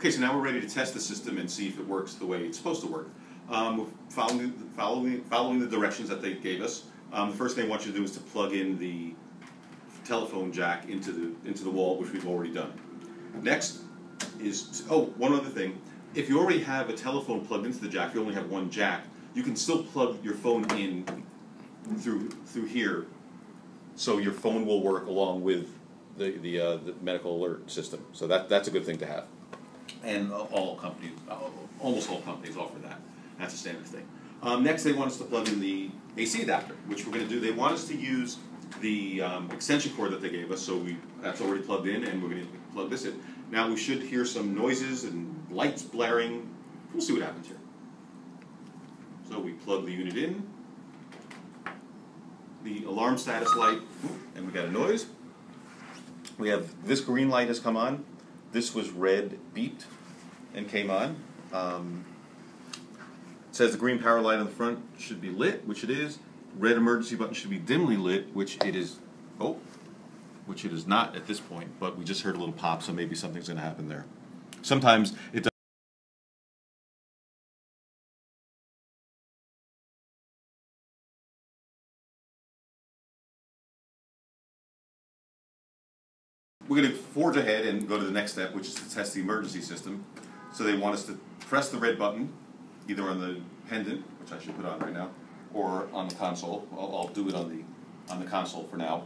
Okay, so now we're ready to test the system and see if it works the way it's supposed to work. Following the directions that they gave us. The first thing I want you to do is to plug in the telephone jack into the wall, which we've already done. Next is, one other thing. If you already have a telephone plugged into the jack, you only have one jack, you can still plug your phone in through here, so your phone will work along with the medical alert system. So that's a good thing to have. And almost all companies offer that. That's a standard thing. Next, they want us to plug in the AC adapter, which we're going to do. They want us to use the extension cord that they gave us, so that's already plugged in, and we're going to plug this in. Now we should hear some noises and lights blaring. We'll see what happens here. So we plug the unit in, the alarm status light, and we got a noise. We have this green light has come on. This was red, beeped, and came on. It says the green power light on the front should be lit, which it is. Red emergency button should be dimly lit, which it is. Which it is not at this point, but we just heard a little pop, so maybe something's going to happen there. Sometimes it does. We're going to forge ahead and go to the next step, which is to test the emergency system. So they want us to press the red button, either on the pendant, which I should put on right now, or on the console. I'll do it on the console for now.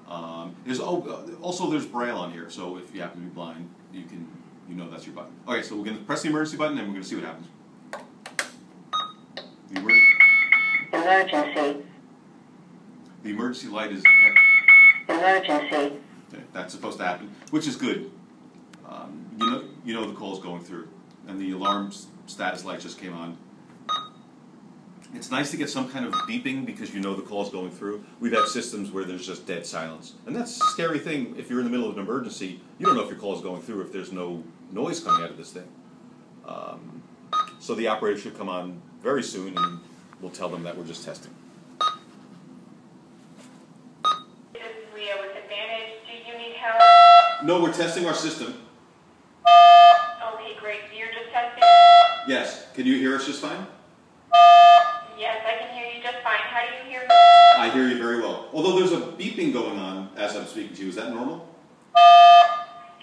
Also there's Braille on here, so if you happen to be blind, you know that's your button. Okay, so we're going to press the emergency button and we're going to see what happens. Emergency. The emergency light is... Emergency. Okay, that's supposed to happen, which is good. You know the call is going through, and the alarm status light just came on. It's nice to get some kind of beeping because you know the call is going through. We've had systems where there's just dead silence, and that's a scary thing. If you're in the middle of an emergency, you don't know if your call is going through if there's no noise coming out of this thing. So the operator should come on very soon, and we'll tell them that we're just testing. No, we're testing our system. Okay, great. So you're just testing? Yes. Can you hear us just fine? Yes, I can hear you just fine. How do you hear me? I hear you very well. Although there's a beeping going on as I'm speaking to you. Is that normal?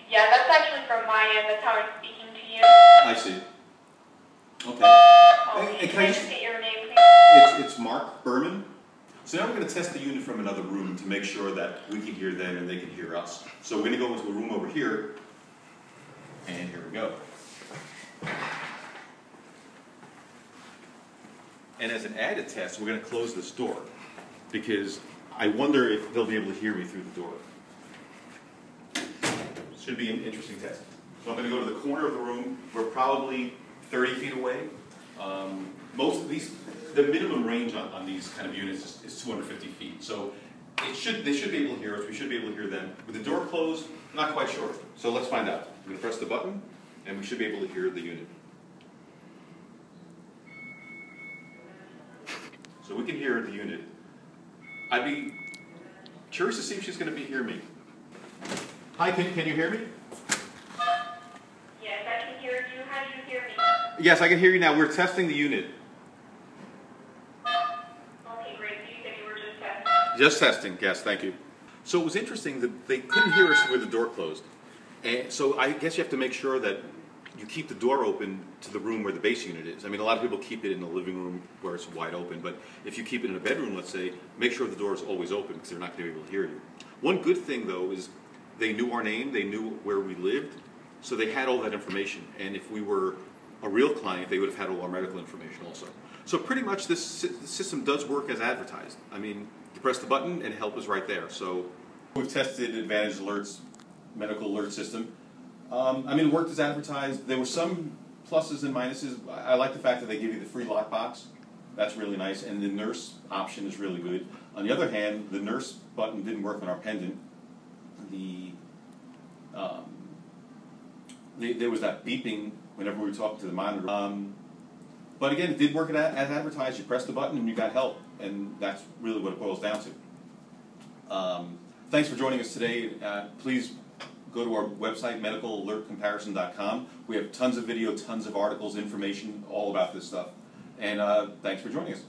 Yeah, that's actually from my end. That's how I'm speaking to you. I see. Okay. Can I just get your name, please? It's Mark Berman. So now we're going to test the unit from another room to make sure that we can hear them and they can hear us. So we're going to go into a room over here, and here we go. And as an added test, we're going to close this door, because I wonder if they'll be able to hear me through the door. Should be an interesting test. So I'm going to go to the corner of the room. We're probably 30 feet away. Most of these, the minimum range on these kind of units is 250 feet. So they should be able to hear us. We should be able to hear them. With the door closed, not quite sure. So let's find out. I'm going to press the button, and we should be able to hear the unit. So we can hear the unit. I'd be curious to see if she's going to hear me. Hi, can you hear me? Yes, I can hear you. How do you hear me? Yes, I can hear you now. We're testing the unit. Okay, great. So you said you were just testing? Just testing, yes, thank you. So it was interesting that they couldn't hear us with the door closed. And so I guess you have to make sure that you keep the door open to the room where the base unit is. I mean, a lot of people keep it in the living room where it's wide open, but if you keep it in a bedroom, let's say, make sure the door is always open because they're not going to be able to hear you. One good thing, though, is they knew our name, they knew where we lived, so they had all that information. And if we were a real client, they would have had all our medical information also. So pretty much this system does work as advertised. I mean, you press the button and help is right there. So we've tested Advantage Alert's medical alert system. I mean, it worked as advertised. There were some pluses and minuses. I like the fact that they give you the free lockbox. That's really nice. And the nurse option is really good. On the other hand, the nurse button didn't work on our pendant. There was that beeping whenever we were talking to the monitor. But again, it did work as advertised. You press the button and you got help. And that's really what it boils down to. Thanks for joining us today. Please go to our website, medicalalertcomparison.com. We have tons of video, tons of articles, information, all about this stuff. And thanks for joining us.